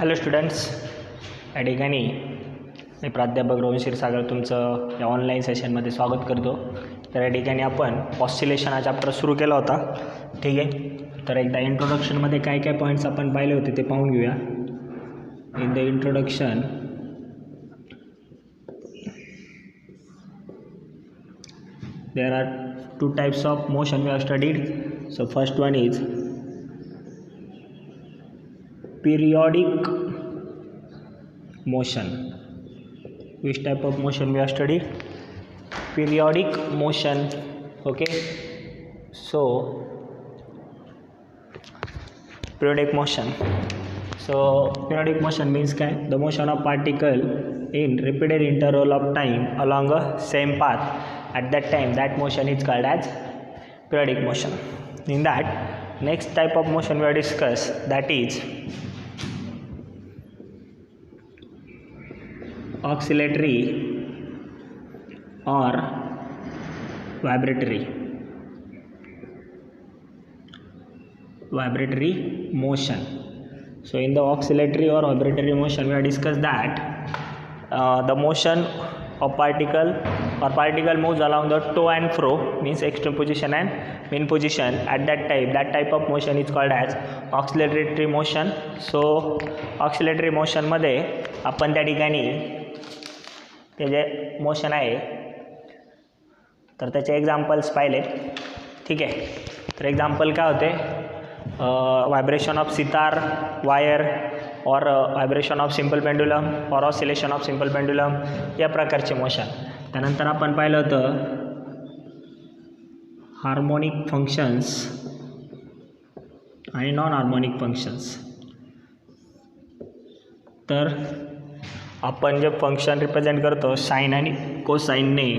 Hello students, या ठिकाणी मी प्राध्यापक रोहन क्षीरसागर तुमचं या ऑनलाईन सेशनमध्ये स्वागत करतो. तर या ठिकाणी आपण ऑस्सिलेशन हा चॅप्टर सुरू केला होता. ठीक आहे, तर एकदा इंट्रोडक्शनमध्ये काय काय पॉईंट्स आपण पाहिले होते ते पाहून घेऊया. In the introduction there are two types of motion we have studied. So first one is periodic motion. Which type of motion we have studied? Periodic motion. Okay, so periodic motion. So periodic motion means the motion of particle in repeated interval of time along a same path. At that time, that motion is called as periodic motion. In that, next type of motion we have discussed, that is oscillatory or vibratory motion. So in the oscillatory or vibratory motion we have discussed that the motion of particle moves along the to and fro, means extreme position and mean position. At that type of motion is called as oscillatory motion. So oscillatory motion मध्ये आपण त्या ठिकाणी ते जे motion आहे तर त्याचे examples पाहिले. ठीक आहे, तर एक्झाम्पल काय होते? Vibration of sitar wire or vibration of simple pendulum or oscillation of simple pendulum, या प्रकारचे मोशन. त्यानंतर आपण पाहिलं होतं हार्मोनिक फंक्शन्स आणि नॉन हार्मोनिक फंक्शन्स. तर आपण जे फंक्शन रिप्रेझेंट करतो साइन आणि कोसाइनने,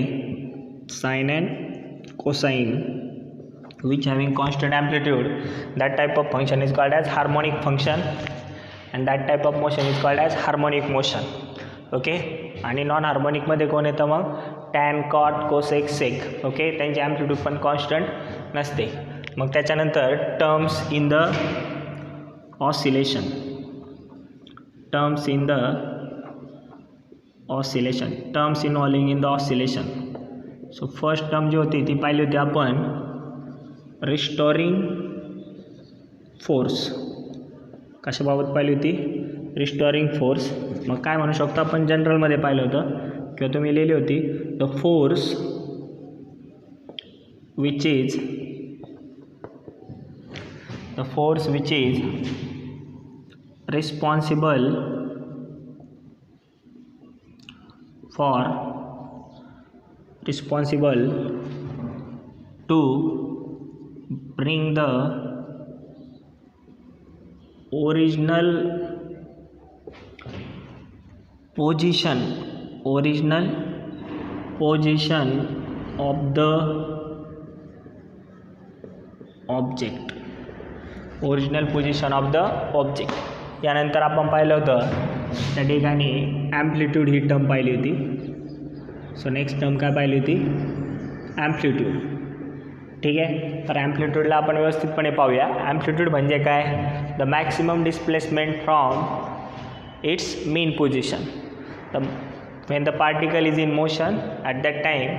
sine and cosine which having constant amplitude, that type of function is called as harmonic function and that type of motion is called as harmonic motion. Okay, आणि non हार्मोनिकमध्ये कोण येतं मग? Tan, cot, cosec, sec. Okay, त्यांची amplitude पण constant नसते. मग त्याच्यानंतर terms in the oscillation, terms involving in the oscillation. So first term जी होती ती पाहिली होती आपण रिस्टोरिंग फोर्स. कशाबाबत पाहिली होती? Restoring force. मग काय म्हणू शकतो आपण? जनरलमध्ये पाहिलं होतं किंवा तुम्ही लिहिली होती the force which is responsible to bring the original position of the object. यानंतर आपण पाहिलं होतं त्या ठिकाणी ॲम्प्लिट्यूड ही टर्म पाहिली होती. सो नेक्स्ट टर्म काय पाहिली होती? ॲम्प्लिट्यूड. ठीक आहे, तर ॲम्प्लिट्यूडला आपण व्यवस्थितपणे पाहूया. ॲम्प्लिट्यूड म्हणजे काय? The maximum displacement from its mean position. When the particle is in motion at that time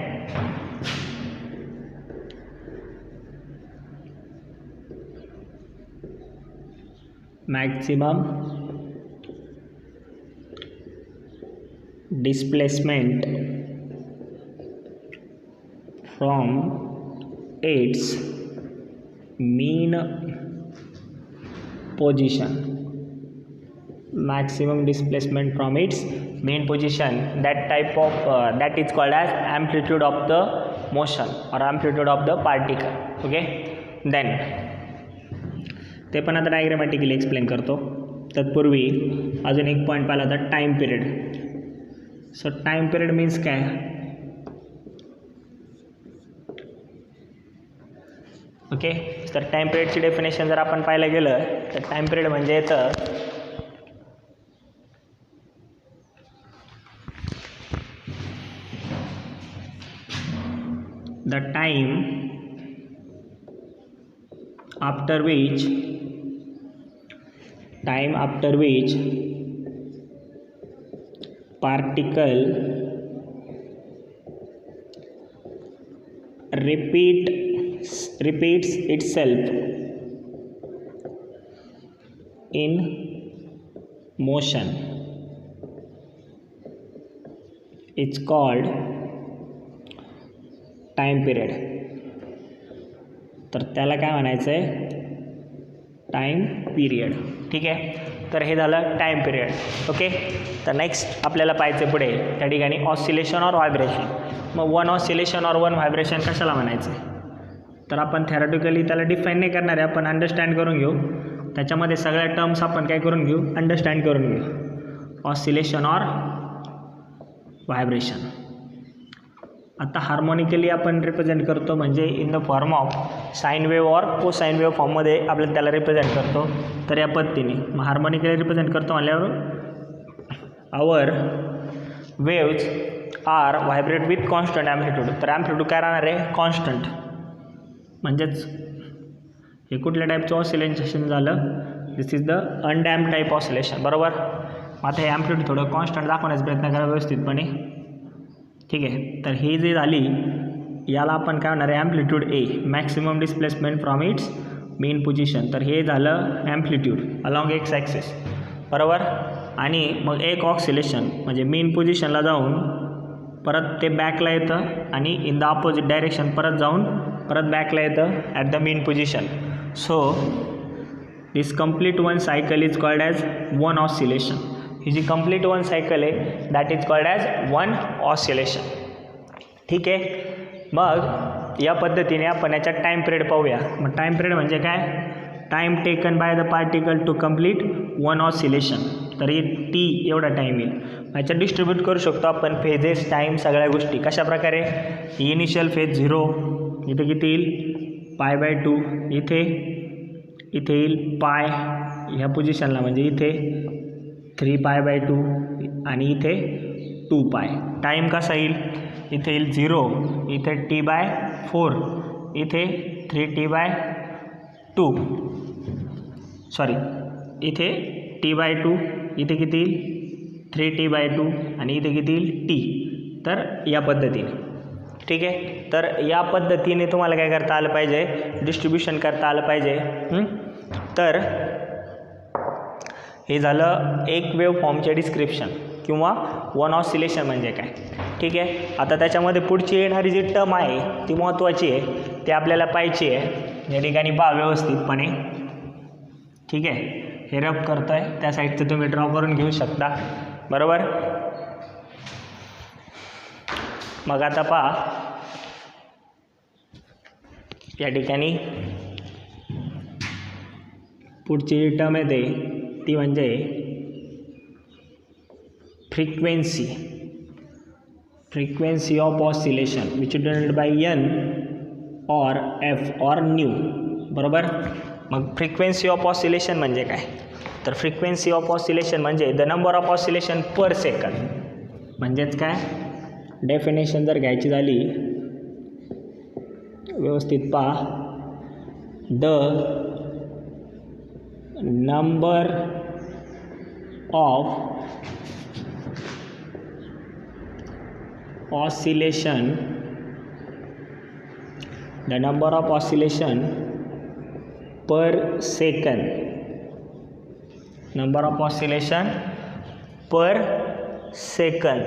maximum displacement from its mean position, maximum displacement from its mean position, that is called as amplitude of the motion or amplitude of the particle. Okay, then ते पण आता diagrammatically explain करतो. तत्पूर्वी अजून एक point पाहिला होता, time period. So time period means काय? ओके, तर टाईम पिरियडची डेफिनेशन जर आपण पाहायला गेलं तर टाईम पिरियड म्हणजे येतं the time after which particle repeats itself in motion, it's called time period. तर त्याला काय म्हणायचं आहे, टाइम पिरियड. ठीक आहे, तर हे झालं टाइम पिरियड. ओके, तर नेक्स्ट आपल्याला पाहायचं पुढे त्या ठिकाणी ऑसिलेशन और व्हायब्रेशन. मग वन ऑसिलेशन और वन व्हायब्रेशन कशाला म्हणायचं आहे, तर आपण थेरॉटिकली त्याला डिफाईन नाही करणार आहे, आपण अंडरस्टँड करून घेऊ. त्याच्यामध्ये सगळ्या टर्म्स आपण काय करून घेऊ, अंडरस्टँड करून घेऊ. ऑसिलेशन और व्हायब्रेशन. आता हार्मोनिकली आपण रिप्रेझेंट करतो, म्हणजे in the form of sine wave और कोसाईन वेव्ह फॉर्ममध्ये आपल्याला त्याला रिप्रेझेंट करतो. तर या पद्धतीने मग हार्मोनिकली रिप्रेझेंट करतो म्हणल्यावर our waves are vibrate with constant amplitude. तर ॲम्प्लिट्यूड काय राहणार आहे, कॉन्स्टंट. म्हणजेच हे कुठल्या टाईपचं ऑसिलेशन झालं, दिस इज द अनडॅम्प टाईप ऑसिलेशन. बरोबर. आता हे ॲम्प्लिट्यूड थोडं कॉन्स्टंट दाखवण्याचा प्रयत्न करा व्यवस्थितपणे. ठीक आहे, तर ही जी झाली याला आपण काय म्हणणार आहे, amplitude A, maximum displacement from its main position. तर हे झालं ॲम्प्लिट्यूड अलॉंग एक्स ॲक्सिस. बरोबर. आणि मग एक ऑक्सिलेशन म्हणजे मेन पोझिशनला जाऊन परत ते बॅकला येतं आणि इन द अपोजिट डायरेक्शन परत जाऊन परत बॅकला येतं at the mean position. So this complete one cycle is called as one oscillation. ही जी कंप्लीट वन सायकल आहे that is called as one oscillation. ठीक आहे, मग या पद्धतीने आपण याच्यात टाईम पिरियड पाहूया. मग टाईम पिरियड म्हणजे काय, time taken by the particle to complete one oscillation. तर हे टी एवढा टाईम येईल. याच्यात डिस्ट्रीब्यूट करू शकतो आपण फेजेस, टाईम, सगळ्या गोष्टी. कशाप्रकारे, इनिशियल फेज 0, इथे किती येईल π/2, इथे येईल पाय ह्या पोझिशनला म्हणजे इथे 3π/2 आणि इथे 2π. टाईम कसा येईल, इथे येईल 0, इथे T/4, इथे 3T/2, सॉरी इथे T/2, इथे किती येईल 3T/2 आणि इथे किती येईल T. तर या पद्धतीने. ठीक आहे, तर या पद्धतीने तुम्हाला काय करता आलं पाहिजे, डिस्ट्रीब्युशन करता आलं पाहिजे. तर हे झालं एक वेव्ह फॉर्मचे डिस्क्रिप्शन किंवा वन ऑसिलेशन म्हणजे काय. ठीक आहे, आता त्याच्यामध्ये पुढची येणारी जी टर्म आहे ती महत्त्वाची आहे, ती आपल्याला पाहायची आहे. या ठिकाणी पहा व्यवस्थितपणे. ठीक आहे, हे रब करतो आहे त्या साईडचं तुम्ही ड्रॉ करून घेऊ शकता. बरोबर. मग आता पहा या ठिकाणी पुढची जी टर्म येते ती म्हणजे frequency of oscillation which is denoted by N और एफ और न्यू. बरोबर. मग फ्रिक्वेन्सी ऑफ ऑसिलेशन म्हणजे काय, तर फ्रिक्वेन्सी ऑफ ऑसिलेशन म्हणजे the number of oscillation per second. म्हणजेच काय, डेफिनेशन जर घ्यायची झाली व्यवस्थित पहा, द नंबर ऑफ ऑसिलेशन per second, number of oscillation per second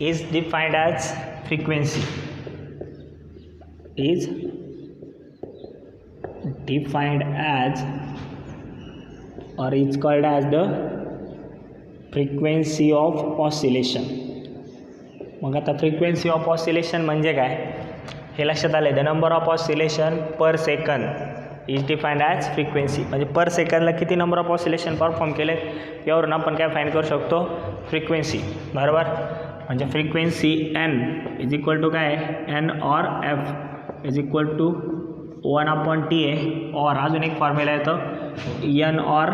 is defined as frequency, is defined as or is called as the frequency of oscillation. मग आता फ्रिक्वेन्सी ऑफ ऑसिलेशन म्हणजे काय हे लक्षात आलं. The number of oscillation per second is defined as frequency. म्हणजे पर सेकंदला किती number of oscillation perform केले यावरून आपण काय फाईंड करू शकतो, फ्रिक्वेन्सी. बरोबर. म्हणजे frequency N is equal to काय, एन और F is equal to 1/T आहे. और अजून एक फॉर्म्युला येतो एन और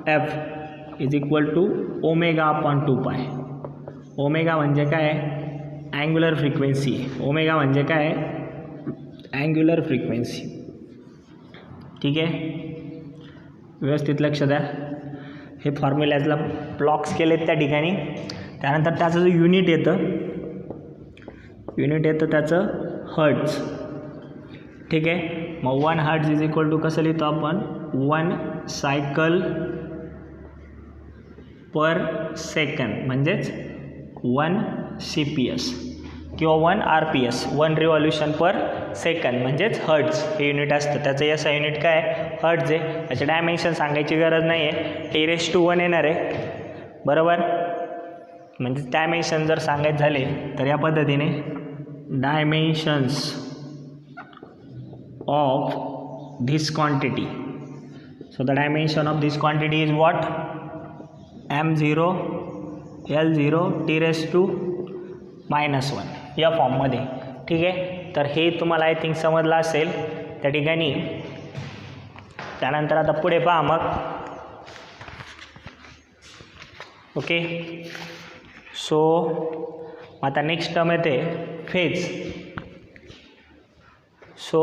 F is equal to ω/2π. Omega म्हणजे काय, अँग्युलर फ्रिक्वेन्सी. ओमेगा म्हणजे काय, अँग्युलर फ्रिक्वेन्सी. ठीक आहे, व्यवस्थित लक्ष द्या. हे फॉर्म्युल्याजला ब्लॉक्स केलेत त्या ठिकाणी. त्यानंतर त्याचं जो युनिट येतं त्याचं हर्ट्ज. ठीक आहे. मग 1 हर्ट्ज इज इक्वल टू कसं लिहितो आपण 1 सायकल पर सेकंड म्हणजेच 1 CPS किंवा 1 RPS 1 रिव्हॉल्युशन पर सेकंड म्हणजेच हर्ट्ज हे युनिट असतं. त्याचं याचा युनिट काय आहे हर्ट्ज आहे. त्याचे डायमेन्शन सांगायची गरज नाही आहे. T⁻1 येणार आहे बरोबर. म्हणजे डायमेन्शन जर सांगायचे झाले तर या पद्धतीने dimensions of this quantity. So the dimension of this quantity is what? m0 l0 t⁻⁻1 या फॉर्ममध्ये. ठीक आहे. तर हे तुम्हाला आय थिंक समजलं असेल त्या ठिकाणी. त्यानंतर आता पुढे पहा मग. ओके. सो आता नेक्स्ट टर्म येते phase. So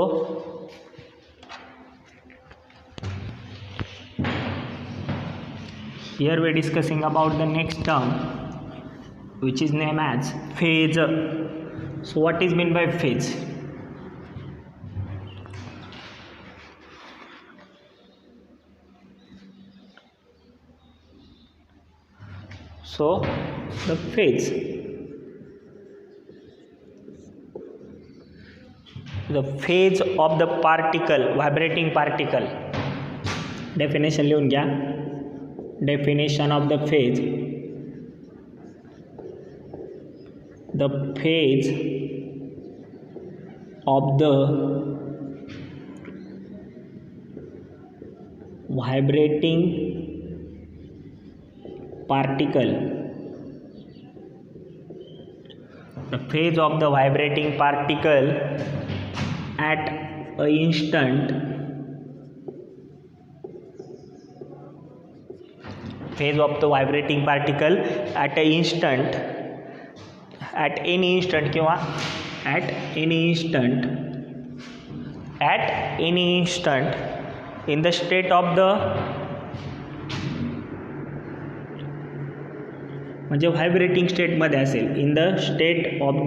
here we are discussing about the next term which is named as phase. So what is meant by phase? So the phase, the phase of the particle, vibrating particle. Definition लिहून घ्या. Definition of the phase. The phase of the vibrating particle. The phase of the vibrating particle at a instant, phase of the vibrating particle at a instant, at any instant किंवा at any instant in the state of the, म्हणजे vibrating स्टेटमध्ये असेल. in the state of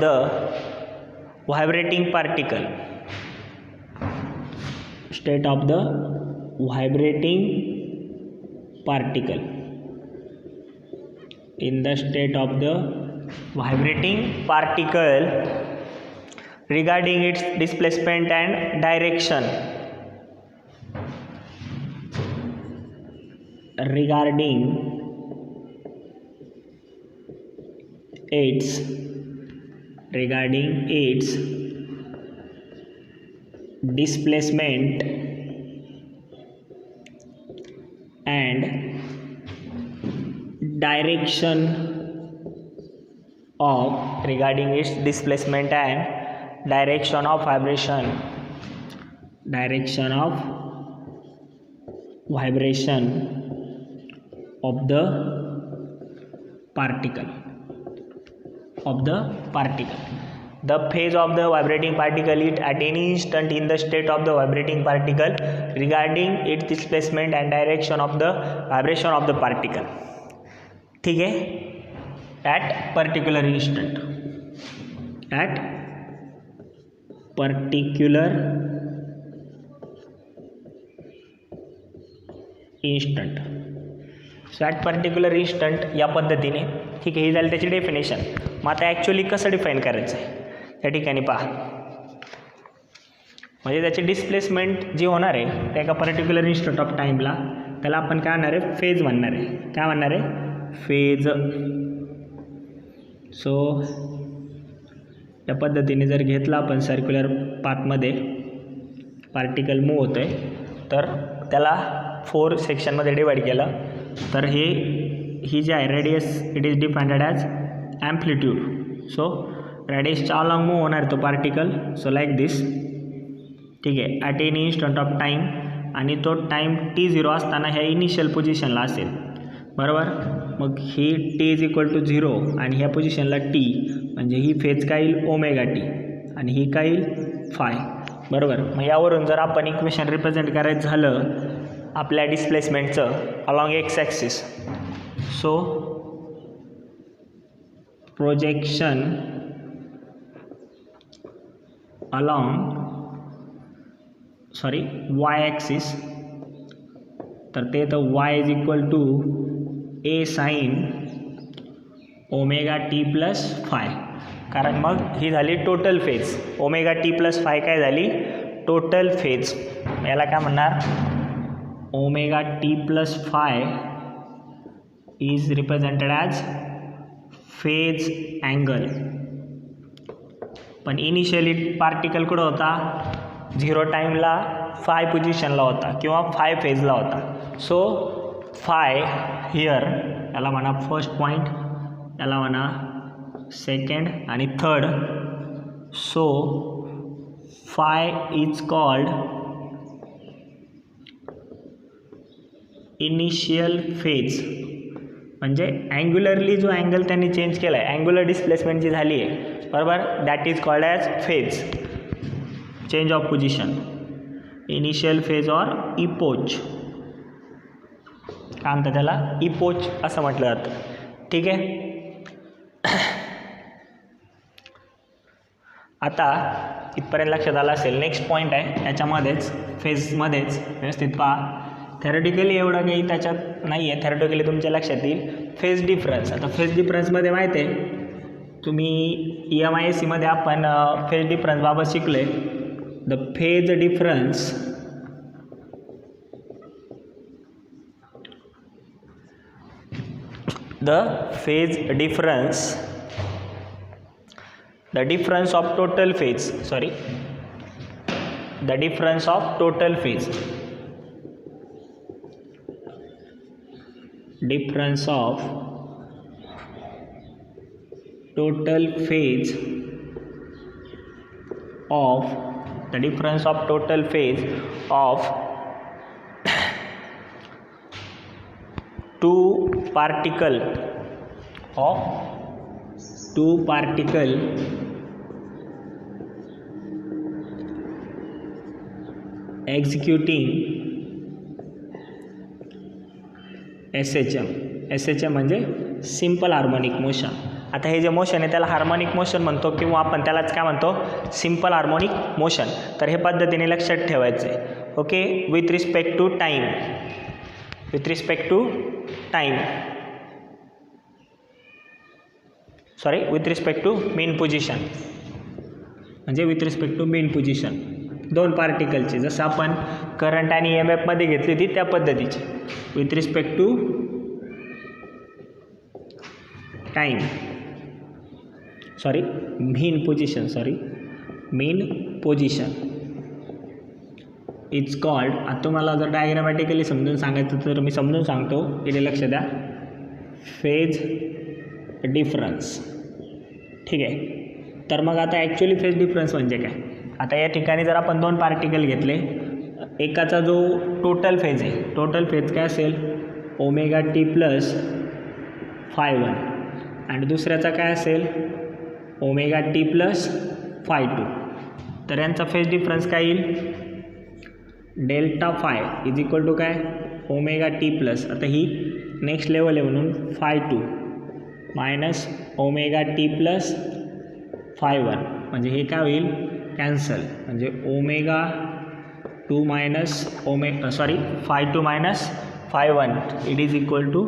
the vibrating particle, state of the vibrating particle, in the state of the vibrating particle regarding its displacement and direction, regarding its displacement and direction of, regarding its displacement and direction of vibration, direction of vibration of the particle, the phase of the vibrating particle is at any instant in the state of the vibrating particle regarding its displacement and direction of the vibration of the particle. ठीक है. at particular instant, at particular instant. So at particular instant या पद्धतीने. ठीक आहे. हे झालं त्याची definition. मग आता ॲक्च्युली कसं डिफाईन करायचं आहे त्या ठिकाणी पहा. म्हणजे त्याची डिस्प्लेसमेंट जी होणार आहे त्या एका पर्टिक्युलर इन्स्टंट ऑफ टाईमला त्याला आपण काय म्हणणार आहे फेज म्हणणार आहे. काय म्हणणार आहे फेज. सो या पद्धतीने जर घेतला आपण सर्क्युलर पाथमध्ये पार्टिकल मूव्ह होतं आहे तर त्याला 4 सेक्शनमध्ये डिवाईड केलं तर ही जी आहे radius it is defined as amplitude. So रेडियसच्या अलॉंग मूव्ह होणार तो पार्टिकल. So like this. ठीक आहे. At any instant of time आणि तो टाईम T0 असताना ह्या इनिशियल पोझिशनला असेल बरोबर. मग ही टी इज इक्वल टू 0 आणि ह्या पोझिशनला टी, म्हणजे ही फेज काय येईल ओमेगा टी आणि ही काय येईल फाय, बरोबर. मग यावरून जर आपण इक्वेशन रिप्रेझेंट करायचं झालं आपल्या डिस्प्लेसमेंटचं along X axis, so projection Y axis, तर ते तर Y is equal to A sine omega T plus phi, कारण मग ही झाली total phase. Omega T plus phi काय झाली टोटल फेज. याला काय म्हणणार omega T plus phi is represented as phase angle. पण इनिशियली पार्टिकल कुठं होता 0 टाईमला फाय पोझिशनला होता किंवा फाय फेजला होता. सो फाय हिअर याला म्हणा फर्स्ट पॉईंट, याला म्हणा सेकंड आणि third. So five is called initial phase, म्हणजे अँग्युलरली जो अँगल त्यांनी चेंज केला आहे, अँग्युलर डिस्प्लेसमेंट जी झाली आहे, बरोबर, that is called as phase, change of position, initial phase or epoch. काय म्हणतात त्याला इपोच असं म्हटलं जातं. ठीक आहे. आता इथपर्यंत लक्षात आलं असेल. नेक्स्ट पॉईंट आहे याच्यामध्येच फेजमध्येच व्यवस्थित पहा. थेरॉटिकली एवढं काही त्याच्यात नाही आहे, थेरॉटिकली तुमच्या लक्षात येईल. फेज डिफरन्स, आता फेज डिफरन्समध्ये माहिती आहे तुम्ही EMISCमध्ये आपण फेज डिफरन्सबाबत शिकलो आहे. The phase difference the difference of total phase, the difference of total phase, difference of total phase of the difference of total phase of two particle executing SHM म्हणजे simple harmonic motion. आता हे जे motion आहे त्याला harmonic motion म्हणतो किंवा आपण त्यालाच काय म्हणतो सिम्पल हार्मोनिक मोशन. तर हे पद्धतीने लक्षात ठेवायचं आहे. Okay. With respect to mean position, म्हणजे with respect to mean position दोन पार्टिकलची, जसं आपण करंट आणि EMF मध्ये घेतली होती त्या पद्धतीची. With respect to time, mean position is called. आता तुम्हाला जर डायग्रामॅटिकली समजून सांगायचं तर मी समजून सांगतो, इथे लक्ष द्या. Phase difference. ठीक आहे. तर मग आता ॲक्च्युली फेज डिफरन्स म्हणजे काय. आता या ठिकाणी जर आपण दोन पार्टिकल घेतले, एकाचा जो टोटल फेज आहे, टोटल फेज काय असेल ओमेगा टी प्लस फाय 1 आणि दुसऱ्याचा काय असेल ओमेगा टी प्लस फाय 2. तर यांचा फेज डिफरन्स काय येईल delta phi is equal to काय ओमेगा टी प्लस, आता ही नेक्स्ट लेवल आहे म्हणून phi 2 minus omega T plus phi 1, म्हणजे हे काय होईल कॅन्सल, म्हणजे omega 2 minus phi 2 minus phi 1 it is equal to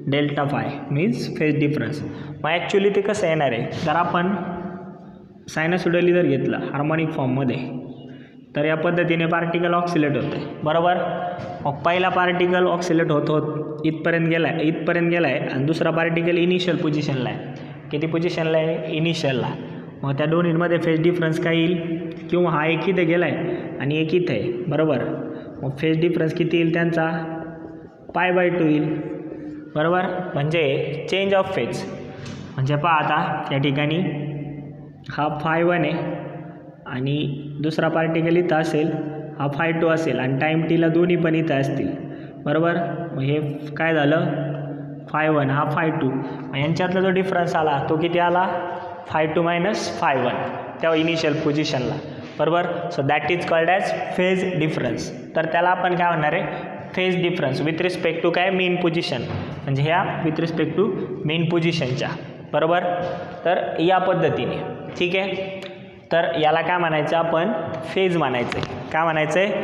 delta phi means phase difference. मग ॲक्च्युली ते कसं येणार आहे, जर आपण सायनोसॉइडली जर घेतलं हार्मोनिक फॉर्ममध्ये तर या पद्धतीने पार्टिकल ऑक्सिलेट होते, बरोबर. मग पहिला पार्टिकल ऑक्सिलेट होत इथपर्यंत गेला आहे आणि दुसरा पार्टिकल इनिशियल पोझिशनला आहे. किती पोझिशनला आहे इनिशियलला. मग त्या दोन्हींमध्ये फेज डिफरन्स काय येईल, किंवा हा एक इथे गेला आहे आणि एक इथे आहे, बरोबर. मग फेज डिफरन्स किती येईल त्यांचा π/2 येईल, बरोबर. म्हणजे चेंज ऑफ फेज, म्हणजे पहा आता या ठिकाणी हा फाय 1 आहे आणि दुसरा पार्टिकल इथं असेल, हा फाय 2 असेल आणि टाईम टीला दोन्ही पण इथं असतील, बरोबर. मग हे काय झालं φ1 हा φ2, यांच्यातला जो डिफरन्स आला तो किती आला, φ2 मायनस φ1 त्या इनिशियल पोझिशनला, बरोबर. So that is called as phase difference. तर त्याला आपण काय म्हणणार आहे, phase difference with respect to काय, मेन पोझिशन, म्हणजे ह्या विथ रिस्पेक्ट टू मेन पोझिशनच्या, बरोबर. तर या पद्धतीने, ठीक आहे. तर याला काय म्हणायचं आपण, फेज म्हणायचं आहे. काय म्हणायचं आहे,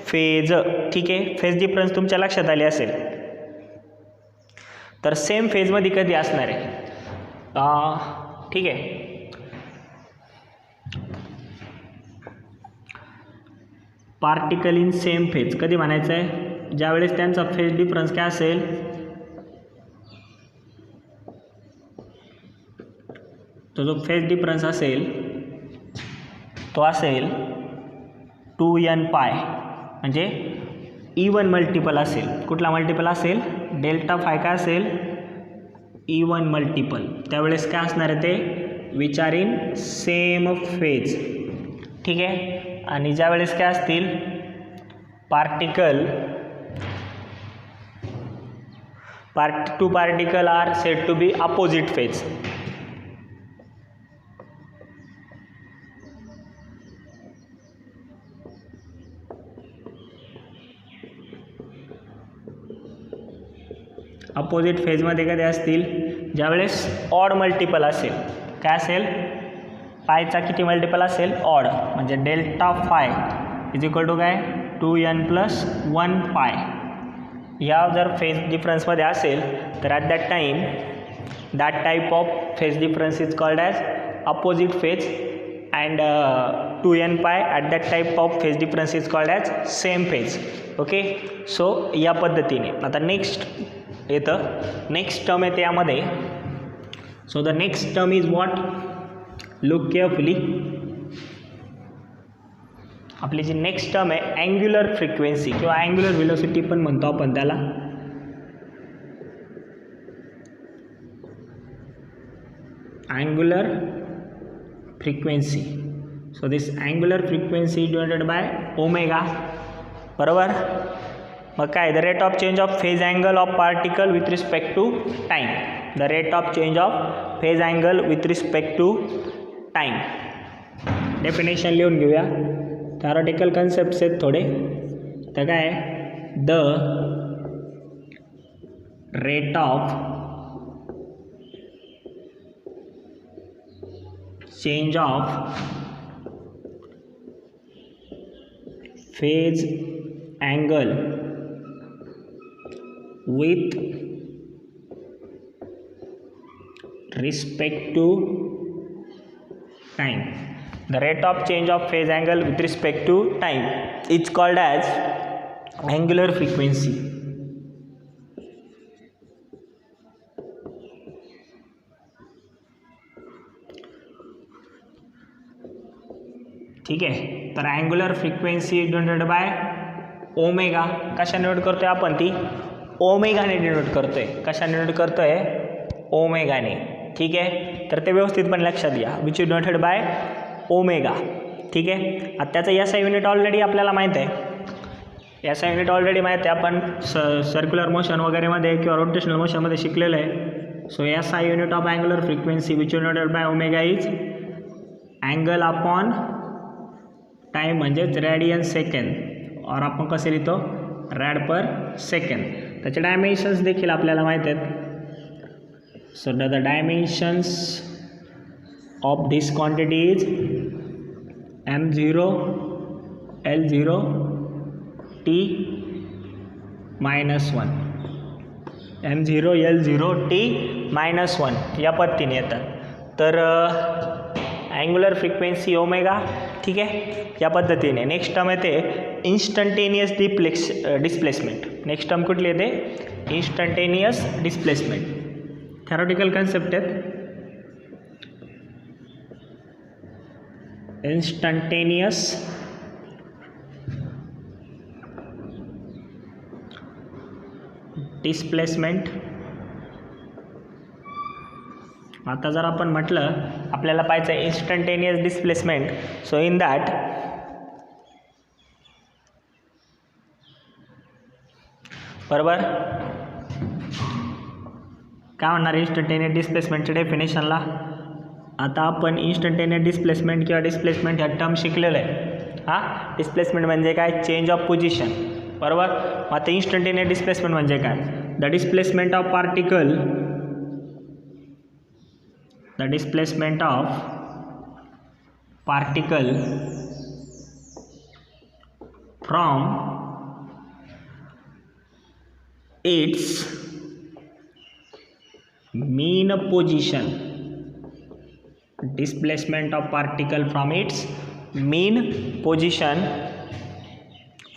फेज, ठीक आहे. फेज डिफरन्स तुमच्या लक्षात आली असेल. तर सेम फेजमध्ये कधी असणार आहे, ठीक आहे. पार्टिकल इन सेम फेज कधी म्हणायचं आहे, ज्यावेळेस त्यांचा फेज डिफरन्स काय असेल, तो जो फेज डिफरन्स असेल तो असेल 2n पाय, म्हणजे E1 मल्टिपल असेल. कुठला मल्टिपल असेल, डेल्टा फाय काय असेल, E1 मल्टिपल. त्यावेळेस काय असणार आहे ते, which are in same phase, ठीक आहे. आणि ज्यावेळेस काय असतील, two particle are said to be opposite phase. Opposite फेजमध्ये कधी असतील, ज्यावेळेस ऑड मल्टिपल असेल. काय असेल, पायचा किती मल्टिपल असेल, ऑड, म्हणजे delta phi is equal to काय, 2n प्लस 1 पाय. या जर फेज डिफरन्समध्ये असेल तर at that time that type of phase difference is called as opposite phase, and 2n पाय at that type of phase difference is called as same phase. Okay. So या पद्धतीने आता next येतं, नेक्स्ट टर्म येते यामध्ये. So the next term is what, look carefully. आपली जी next term आहे angular frequency किंवा अँग्युलर व्हेलोसिटी पण म्हणतो आपण त्याला. Angular frequency. So this angular frequency divided by omega, बरोबर. मग काय, the rate of change of phase angle of particle with respect to time. The rate of change of phase angle with respect to time. Definition लिहून घेऊया. Theoretical concepts आहेत थोडे. तर काय, the rate of change of phase angle with respect to time. The rate of change of phase angle with respect to time is called as angular frequency. ठीक आहे. तर angular frequency denoted by omega. कशा denote करतोय आपण, ती ओमेगाने denote करतोय. कशा denote करतोय, ओमेगाने. ठीक आहे. तर ते व्यवस्थितपणे लक्षात घ्या, which is denoted by omega. ठीक आहे. आता त्याचं एस आय युनिट ऑलरेडी आपल्याला माहीत आहे. एस आय युनिट ऑलरेडी माहीत आहे, आपण सर्क्युलर मोशन वगैरेमध्ये किंवा रोटेशनल मोशनमध्ये शिकलेलं आहे. So S I unit of angular frequency which is denoted by omega is angle upon time, म्हणजेच रेडियन सेकंड, और आपण कसे लिहितो, रॅड पर सेकंड. त्याचे डायमेन्शन्स देखील आपल्याला माहीत आहेत. So the dimensions of this quantity is m0 l0 t -1, m0 l0 t -1 या पद्धतीने येतात. तर अँग्युलर फ्रिक्वेन्सी ओमेगा. ठीक आहे, या पद्धतीने. नेक्स्ट टर्म येते इन्स्टंटेनियस डिस्प्लेसमेंट. नेक्स्ट टर्म कुठली येते, इन्स्टंटेनियस डिस्प्लेसमेंट. थेरॉटिकल कन्सेप्ट आहेत. Instantaneous displacement. आता जर आपण म्हटलं आपल्याला पाहायचं आहे instantaneous displacement, so in that बरोबर काय म्हणणार इन्स्टंटेनियस डिस्प्लेसमेंटच्या डेफिनेशनला. आता आपण इन्स्टंटेनियस डिस्प्लेसमेंट किंवा डिस्प्लेसमेंट ह्या टर्म शिकलेलं आहे. हां, डिस्प्लेसमेंट म्हणजे काय, चेंज ऑफ पोझिशन, बरोबर. मग आता इन्स्टंटेनियस डिस्प्लेसमेंट म्हणजे काय, the displacement of particle, the displacement of particle from its mean position, displacement of particle from its mean position,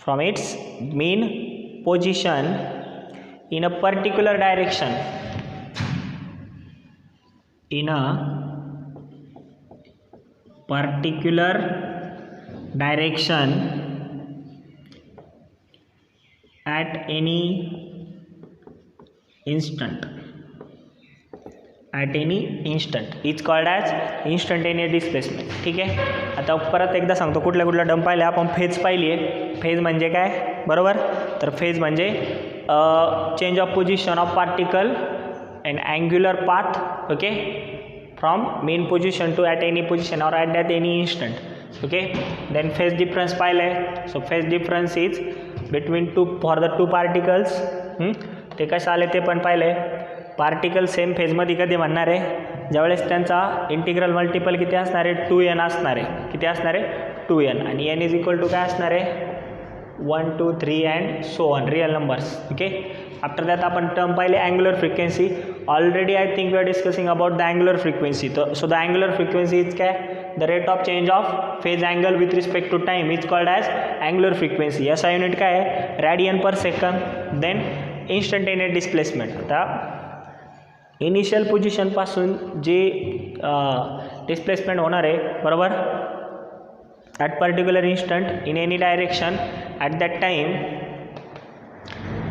from its mean position in a particular direction, in a particular direction at any instant, at any instant is called as instantaneous displacement. ठीक आहे. आता परत एकदा सांगतो कुठल्या कुठल्या term पाहिले आपण. फेज पाहिली आहे. फेज म्हणजे काय, बरोबर. तर फेज म्हणजे change of position of particle and angular path, okay, from mean position to at any position or at any instant, okay. Then phase difference पाहिलं आहे. So phase difference is between two for the two particles. ते कसं आले ते पण पाहिलं आहे. Particle same फेजमध्ये कधी म्हणणार आहे, ज्यावेळेस त्यांचा इंटिग्रल मल्टिपल किती असणार आहे, 2n असणार आहे. किती असणार आहे, 2n. आणि n इज इक्वल टू काय असणार आहे, 1 2 3 and so on, real numbers, okay. After that आपण टर्म पाहिले angular frequency. Already I think we are discussing about the angular frequency. So the angular frequency is काय, the rate of change of phase angle with respect to time is called as angular frequency. याचा unit काय आहे, radian per second. Then instantaneous displacement. आता initial पोझिशनपासून जे displacement होणार आहे, बरोबर, at particular instant in any direction at that time,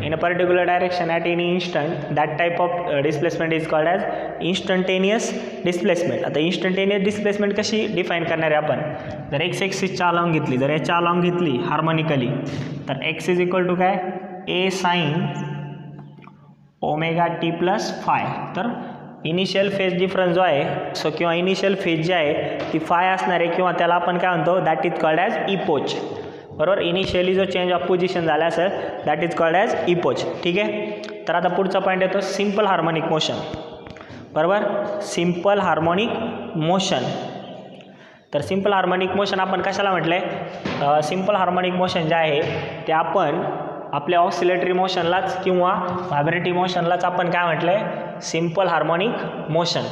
in a particular direction at any instant, that type of displacement is called as instantaneous displacement. आता instantaneous displacement कशी define करणार आहे आपण. जर x एक्सिसच्या अलॉंग घेतली, जर याच्या अलॉंग घेतली हार्मोनिकली, तर x इज इक्वल टू काय, a sin omega T plus five. तर इनिशियल फेज डिफरन्स जो आहे, सो किंवा इनिशियल फेज जी आहे ती फाय असणार आहे, किंवा त्याला आपण काय म्हणतो, that is called as epoch, बरोबर. इनिशियली जो चेंज ऑफ पोझिशन झाला असेल that is called as epoch. ठीक आहे. तर आता पुढचा पॉईंट येतो सिम्पल हार्मोनिक मोशन, बरोबर. Simple harmonic motion. तर सिम्पल हार्मोनिक मोशन आपण कशाला म्हटलं आहे, सिम्पल हार्मोनिक मोशन जे आहे ते आपण आपल्या ऑक्सिलेटरी मोशनलाच किंवा व्हायब्रेटिव्ह मोशनलाच आपण काय म्हटलं आहे, सिम्पल हार्मोनिक मोशन.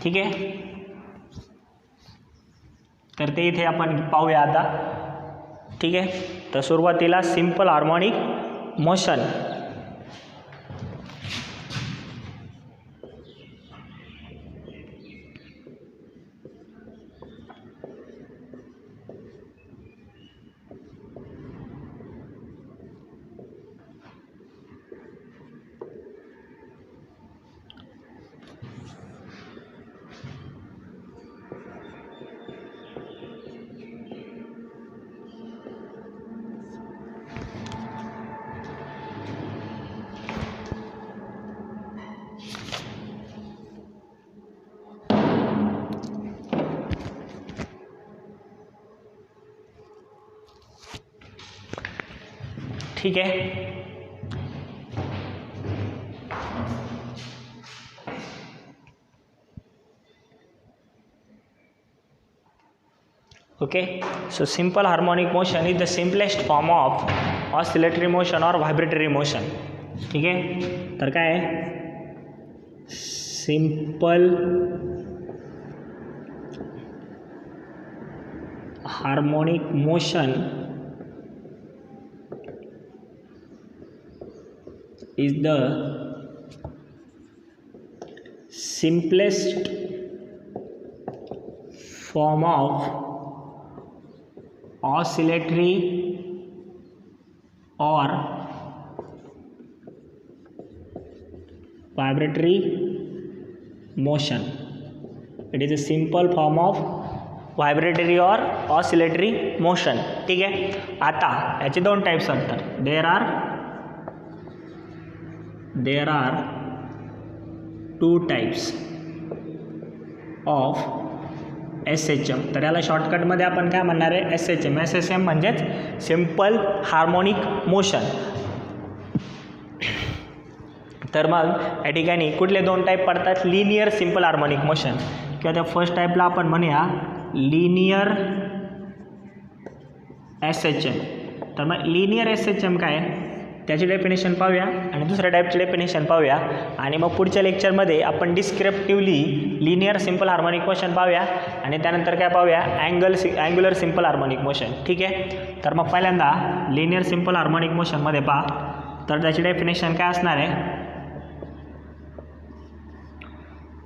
ठीक आहे. तर ते इथे आपण पाहूया आता. ठीक आहे. तर सुरुवातीला सिम्पल हार्मोनिक मोशन. ठीक है. Okay. So simple harmonic motion is the simplest form of oscillatory motion और वाइब्रेटरी मोशन. ठीक है. तर काय आहे, simple harmonic motion is the simplest form of oscillatory or vibratory motion. It is a simple form of vibratory or oscillatory motion. ठीक आहे. आता याचे दोन टाइप्स असतात. There are two types of SHM. तर याला शॉर्टकटमध्ये आपण काय म्हणणार आहे, SHM. SHM म्हणजेच सिम्पल हार्मोनिक मोशन. तर मग या ठिकाणी कुठले दोन टाईप पडतात, लिनियर सिम्पल हार्मोनिक मोशन, किंवा त्या फर्स्ट टाईपला आपण म्हणूया लिनियर SHM. तर मग लिनियर SHM काय, त्याची डेफिनेशन पाहूया आणि दुसऱ्या टाईपची डेफिनेशन पाहूया, आणि मग पुढच्या लेक्चरमध्ये आपण डिस्क्रिप्टिव्हली लिनियर सिम्पल हार्मोनिक मोशन पाहूया आणि त्यानंतर काय पाहूया, अँग्युलर सिम्पल हार्मोनिक मोशन. ठीक आहे. तर मग पहिल्यांदा लिनियर सिम्पल हार्मोनिक मोशनमध्ये पहा, तर त्याची डेफिनेशन काय असणार आहे,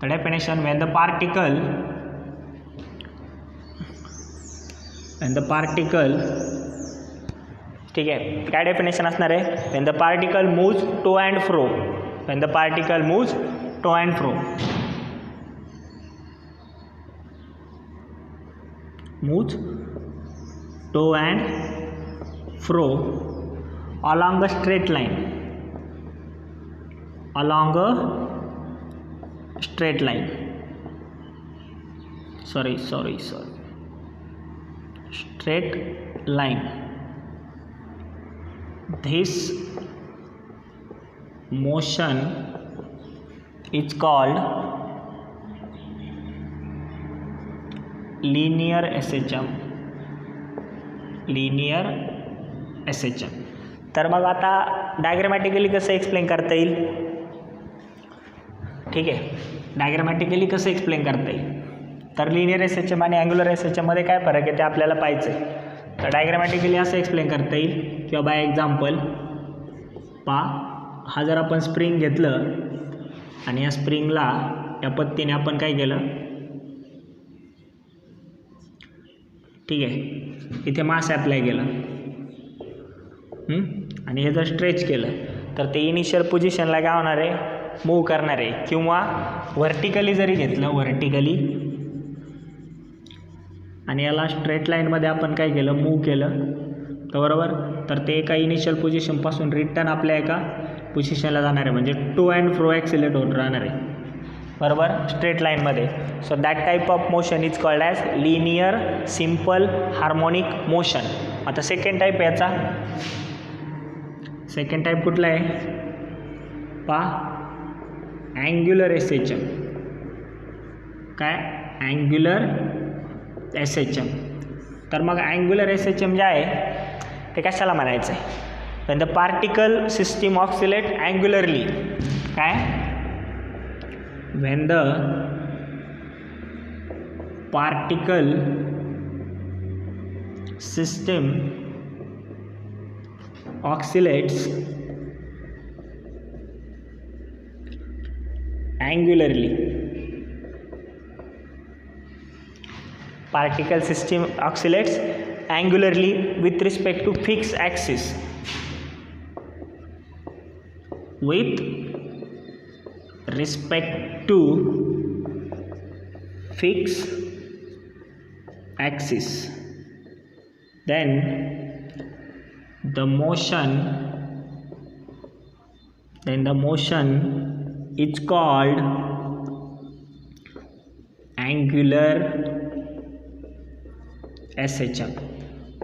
the definition when the particle ठीक आहे, काय डेफिनेशन असणार आहे, when the particle moves to and fro, when the particle moves to and fro, moves to and fro along a straight line, along a straight line, sorry straight line, this motion is called linear SHM. Linear SHM. तर मग आता diagrammatically कसं explain करता येईल, ठीक आहे, diagrammatically कसं explain करता येईल, तर लिनियर SHM आणि अँग्युलर SHM मध्ये काय फरक आहे ते आपल्याला पाहायचं आहे. तर डायग्रामॅटिकली असं एक्सप्लेन करता येईल किंवा बाय एक्झाम्पल हा जर आपण स्प्रिंग घेतलं आणि या स्प्रिंगला या पद्धतीने आपण काय केलं, ठीक आहे, इथे मास ॲप्लाय केलं आणि हे जर स्ट्रेच केलं तर ते इनिशियल पोझिशनला काय होणार आहे, मूव्ह करणार आहे, किंवा व्हर्टिकली जरी घेतलं व्हर्टिकली आणि याला स्ट्रेट लाईनमध्ये आपण काय केलं, मूव्ह केलं, तर बरोबर, तर ते एका इनिशियल पोझिशनपासून रिटर्न आपल्या एका पोझिशनला जाणार आहे, म्हणजे टू अँड फ्रो ॲक्सिलेट होत राहणार आहे, बरोबर, स्ट्रेट लाईनमध्ये. So that type of motion is called as linear simple harmonic motion. आता सेकंड टाईप याचा, सेकंड टाईप कुठला आहे अँग्युलर SHM. काय, अँग्युलर SHM. तर मग अँग्युलर SHM जे आहे ते कशाला म्हणायचं आहे, when the particle system oscillate angularly. काय, when the particle system oscillates angularly. Particle system oscillates angularly with respect to fixed axis. With respect to fixed axis, then the motion is called angular SHM.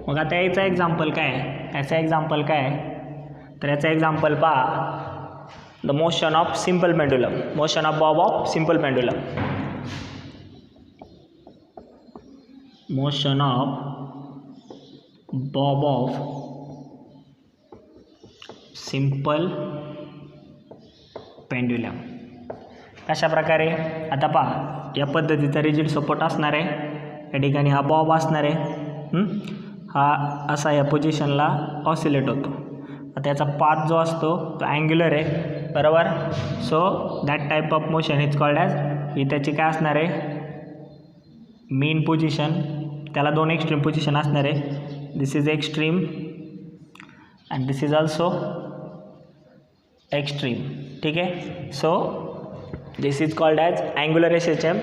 मग आता याचा example काय आहे, याचा example काय आहे, तर याचा एक्झाम्पल पहा, the motion of simple pendulum, motion of Bob of simple pendulum, motion of Bob of simple pendulum. कशा प्रकारे, आता पहा, या पद्धतीचा रिजिड सपोर्ट असणार आहे, या ठिकाणी हा बॉब असणार आहे, हा असा या पोझिशनला ऑसिलेट होतो. आता याचा पाथ जो असतो तो अँग्युलर आहे, बरोबर. So that type of motion is called as, ही त्याची काय असणार आहे, मेन पोझिशन, त्याला दोन एक्स्ट्रीम पोझिशन असणार आहे, this is extreme and this is also extreme. ठीक आहे. So this is called as angular SHM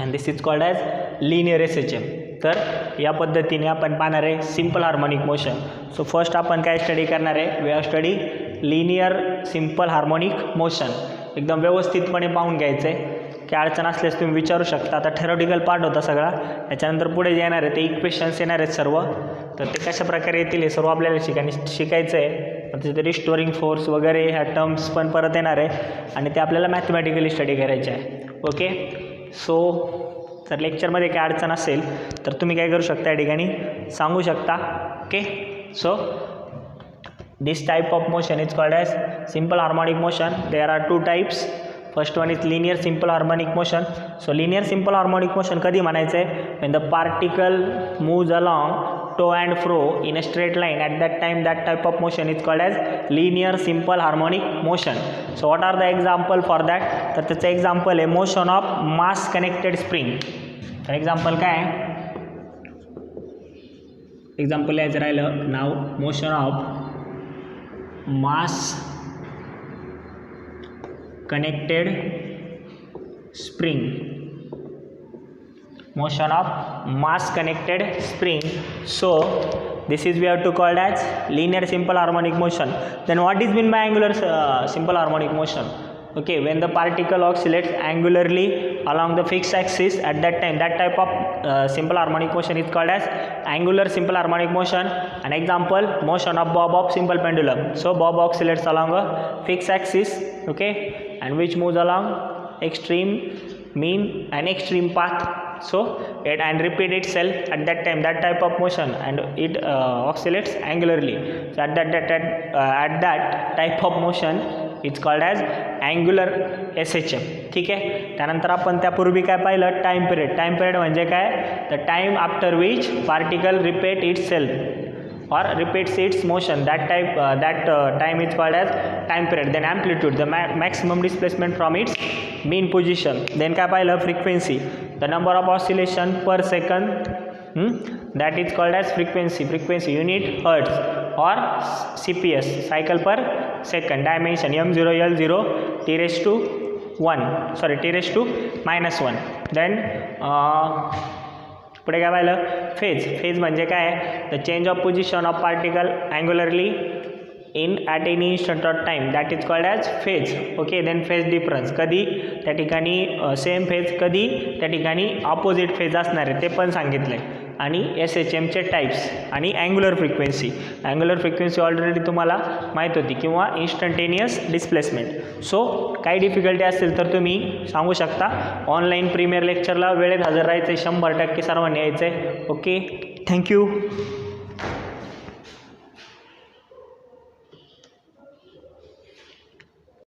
and this is called as linear SHM. तर या पद्धतीने आपण पाहणार आहे simple harmonic motion. So first आपण काय स्टडी करणार आहे, we are study linear simple harmonic motion. एकदम व्यवस्थितपणे पाहून घ्यायचं आहे. काय अडचण असल्यास तुम्ही विचारू शकता. आता थेरॉटिकल पार्ट होता सगळा, त्याच्यानंतर पुढे जे येणार आहे ते इक्वेशन्स येणार आहेत सर्व, तर ते कशा प्रकारे येतील हे सर्व आपल्याला शिकायचं आहे. तिथे रिस्टोरिंग फोर्स वगैरे ह्या टर्म्स पण परत येणार आहे आणि ते आपल्याला मॅथमॅटिकली स्टडी करायचे आहे. ओके, सो जर लेक्चरमध्ये काय अडचण असेल तर तुम्ही काय करू शकता, या ठिकाणी सांगू शकता. Okay, so this type of motion is called as simple harmonic motion. There are two types. First one is linear simple harmonic motion. So linear simple harmonic motion कधी म्हणायचं आहे, when the particle moves along to and fro in a straight line, at that time that type of motion is called as linear simple harmonic motion. So what are the example for that? तर त्याचं example आहे motion of mass connected spring. तर example काय आहे, example यायचं राहिलं नाव motion of mass connected spring. Motion of mass connected spring. So this is we have to call as linear simple harmonic motion. Then what is mean by angular simple harmonic motion? Okay, when the particle oscillates angularly along the fixed axis, at that time that type of simple harmonic motion is called as angular simple harmonic motion. An example, motion of bob of simple pendulum. So bob oscillates along a fixed axis, okay, and which moves along extreme, mean and extreme path. So it and repeat itself at that time, that type of motion, and it oscillates angularly. So at that type of motion it's called as angular SHM. ठीक आहे. त्यानंतर आपण त्यापूर्वी काय पाहिलं, time period. Time period म्हणजे काय, the time after which particle repeat itself or repeats its motion, that time is called as time period. Then amplitude, the maximum displacement from its mean position. Then काय पाहिलं, frequency, the number of oscillation per second, that is called as frequency unit hertz or CPS, cycle per second. Dimension m0 l0 t raised to -1. Then पुढे काय पाहिलं, phase म्हणजे काय, the change of position of particle angularly in at any instant of time, that is called as phase. Okay, then phase difference, कधी त्या ठिकाणी same phase, कधी त्या ठिकाणी ऑपोजिट फेज असणार आहे ते पण सांगितलं आहे. आणि SHMचे टाईप्स आणि अँग्युलर फ्रिक्वेन्सी ऑलरेडी तुम्हाला माहीत होती, किंवा इन्स्टंटेनियस डिस्प्लेसमेंट. सो काही डिफिकल्टी असेल तर तुम्ही सांगू शकता. ऑनलाईन प्रीमियर लेक्चरला वेळेत हजर राहायचं आहे, 100% सर्वांनी यायचं आहे. Okay, thank you.